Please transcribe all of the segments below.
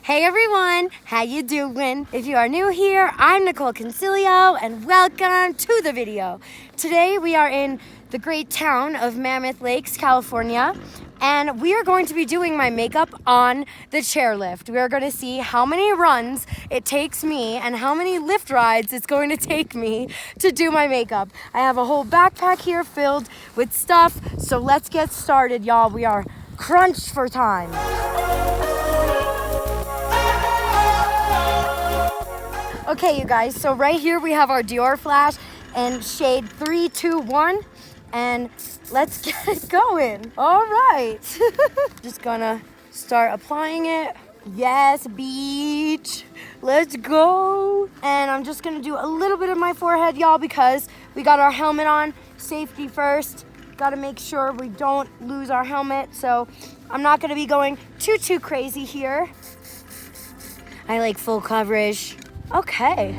Hey everyone, how you doing? If you are new here, I'm Nicole Concilio and welcome to the video. Today we are in the great town of Mammoth Lakes, California, and we are going to be doing my makeup on the chairlift. We are going to see how many runs it takes me and how many lift rides it's going to take me to do my makeup. I have a whole backpack here filled with stuff, so let's get started, y'all. We are crunched for time. Okay, you guys, so right here we have our Dior flash in shade 321, and let's get it going. All right. Just gonna start applying it. Yes, beach. Let's go. And I'm just gonna do a little bit of my forehead, y'all, because we got our helmet on. Safety first. Gotta make sure we don't lose our helmet, so I'm not gonna be going too crazy here. I like full coverage. Okay.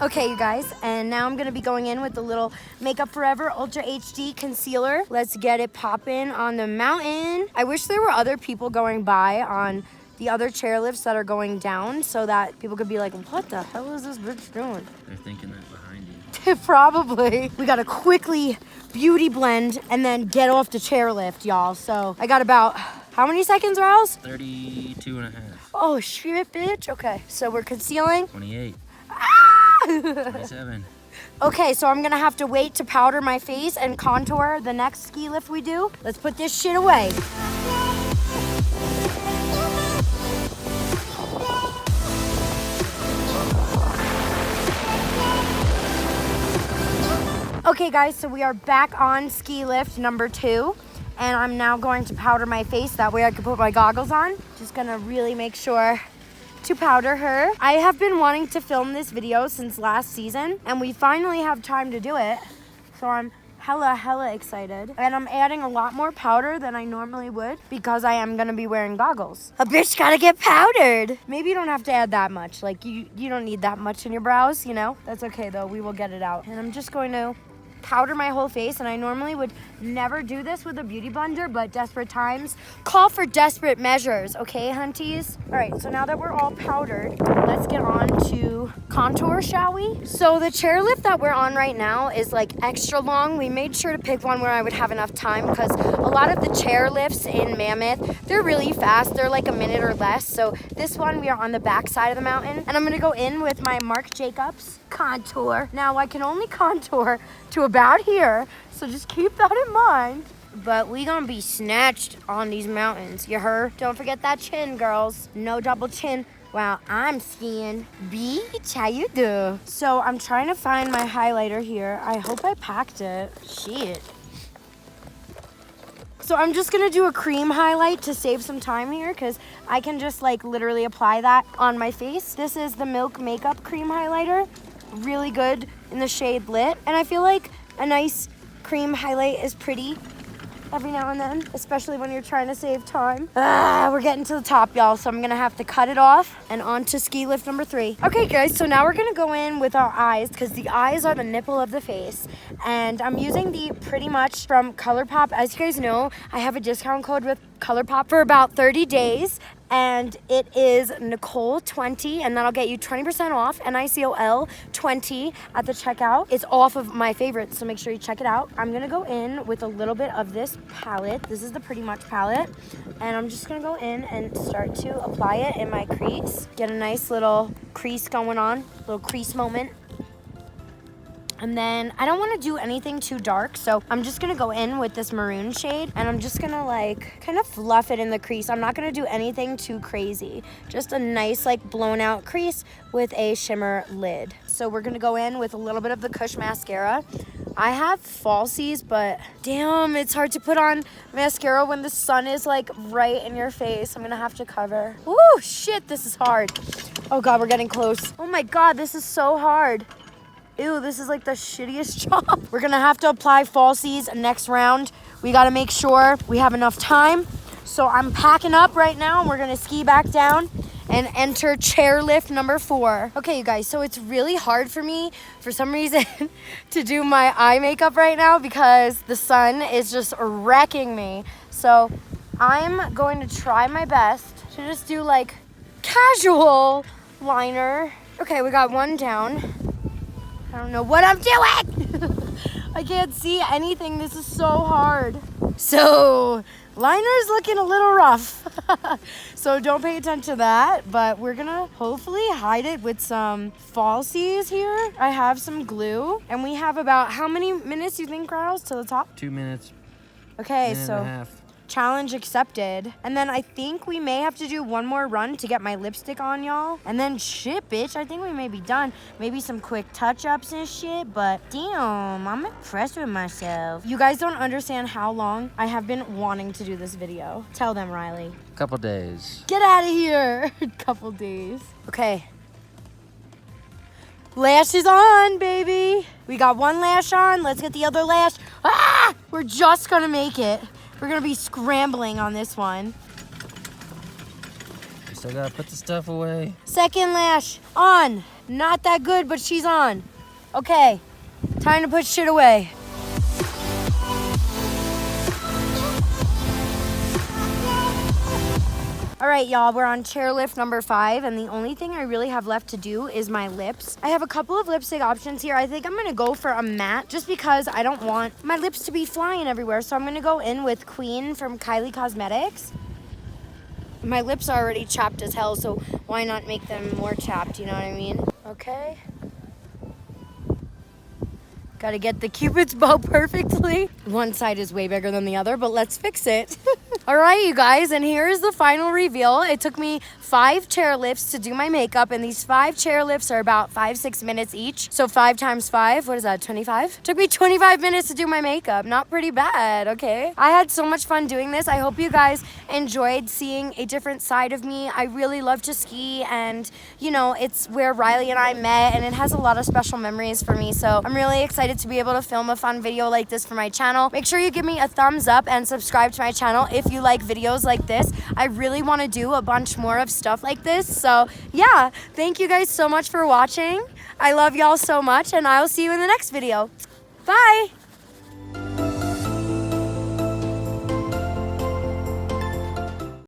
Okay, you guys, and now I'm gonna be going in with the little Makeup Forever Ultra HD Concealer. Let's get it poppin' on the mountain. I wish there were other people going by on the other chairlifts that are going down so that people could be like, what the hell is this bitch doing? They're thinking that behind you. Probably. We gotta quickly beauty blend and then get off the chairlift, y'all. So I got about, how many seconds, Rouse? 32 and a half. Oh, shit, bitch. Okay, so we're concealing. 28. Ah! 27. Okay, so I'm gonna have to wait to powder my face and contour the next ski lift we do. Let's put this shit away. Okay guys, so we are back on ski lift number 2. And I'm now going to powder my face. That way I can put my goggles on. Just gonna really make sure to powder her. I have been wanting to film this video since last season, and we finally have time to do it. So I'm hella excited. And I'm adding a lot more powder than I normally would because I am gonna be wearing goggles. A bitch gotta get powdered. Maybe you don't have to add that much. Like you don't need that much in your brows, you know? That's okay though, we will get it out. And I'm just going to powder my whole face, and I normally would never do this with a beauty blender, but desperate times call for desperate measures, okay, hunties? All right, so now that we're all powdered, let's get on to contour, shall we? So the chairlift that we're on right now is like extra long. We made sure to pick one where I would have enough time because a lot of the chairlifts in Mammoth, they're really fast. They're like a minute or less. So this one, we are on the back side of the mountain, and I'm gonna go in with my Marc Jacobs contour. Now I can only contour to about here, so just keep that in mind. But we gonna be snatched on these mountains, you heard? Don't forget that chin, girls. No double chin while I'm skiing. Beach, how you do? So I'm trying to find my highlighter here. I hope I packed it. Shit. So I'm just gonna do a cream highlight to save some time here because I can just like literally apply that on my face. This is the Milk Makeup Cream Highlighter. Really good in the shade Lit. And I feel like a nice cream highlight is pretty every now and then, especially when you're trying to save time. We're getting to the top, y'all, so I'm gonna have to cut it off and on to ski lift number 3. Okay, guys, so now we're gonna go in with our eyes because the eyes are the nipple of the face. And I'm using the Pretty Much from ColourPop. As you guys know, I have a discount code with ColourPop for about 30 days. And it is Nicol 20, and that'll get you 20% off, Nicol 20 at the checkout. It's off of my favorites, so make sure you check it out. I'm gonna go in with a little bit of this palette. This is the Pretty Much palette, and I'm just gonna go in and start to apply it in my crease. Get a nice little crease going on, little crease moment. And then I don't want to do anything too dark, so I'm just gonna go in with this maroon shade, and I'm just gonna like kind of fluff it in the crease. I'm not gonna do anything too crazy, just a nice like blown out crease with a shimmer lid. So we're gonna go in with a little bit of the Kush mascara. I have falsies, but damn, it's hard to put on mascara when the sun is like right in your face. I'm gonna have to cover. Ooh, shit, this is hard. Oh God, we're getting close. Oh my God, this is so hard. Ew, this is like the shittiest job. We're gonna have to apply falsies next round. We gotta make sure we have enough time. So I'm packing up right now, and we're gonna ski back down and enter chairlift number 4. Okay, you guys, so it's really hard for me, for some reason, to do my eye makeup right now because the sun is just wrecking me. So I'm going to try my best to just do like casual liner. Okay, we got one down. I don't know what I'm doing. I can't see anything. This is so hard. So liner's looking a little rough. So don't pay attention to that, but we're gonna hopefully hide it with some falsies here. I have some glue, and we have about how many minutes you think, Riles, to the top? 2 minutes. Okay, Minute so and a half. challenge accepted. And then I think we may have to do one more run to get my lipstick on, y'all. And then shit, bitch, I think we may be done. Maybe some quick touch-ups and shit, but damn, I'm impressed with myself. You guys don't understand how long I have been wanting to do this video. Tell them, Riley. Couple days. Get out of here. Couple days. Okay. Lashes on, baby. We got one lash on. Let's get the other lash. Ah! We're just gonna make it. We're gonna be scrambling on this one. Still gotta put the stuff away. Second lash on. Not that good, but she's on. Okay, time to put shit away. All right, y'all, we're on chairlift number 5, and the only thing I really have left to do is my lips. I have a couple of lipstick options here. I think I'm gonna go for a matte just because I don't want my lips to be flying everywhere. So I'm gonna go in with Queen from Kylie Cosmetics. My lips are already chapped as hell, so why not make them more chapped, you know what I mean? Okay. Gotta get the Cupid's bow perfectly. One side is way bigger than the other, but let's fix it. All right, you guys, and here's the final reveal. It took me 5 chair lifts to do my makeup, and these 5 chair lifts are about 5-6 minutes each. So 5 times 5, what is that, 25? Took me 25 minutes to do my makeup. Not pretty bad, okay? I had so much fun doing this. I hope you guys enjoyed seeing a different side of me. I really love to ski, and you know, it's where Riley and I met, and it has a lot of special memories for me. So I'm really excited to be able to film a fun video like this for my channel. Make sure you give me a thumbs up and subscribe to my channel if you like videos like this. I really want to do a bunch more of stuff like this. So yeah, thank you guys so much for watching. I love y'all so much, and I'll see you in the next video. Bye.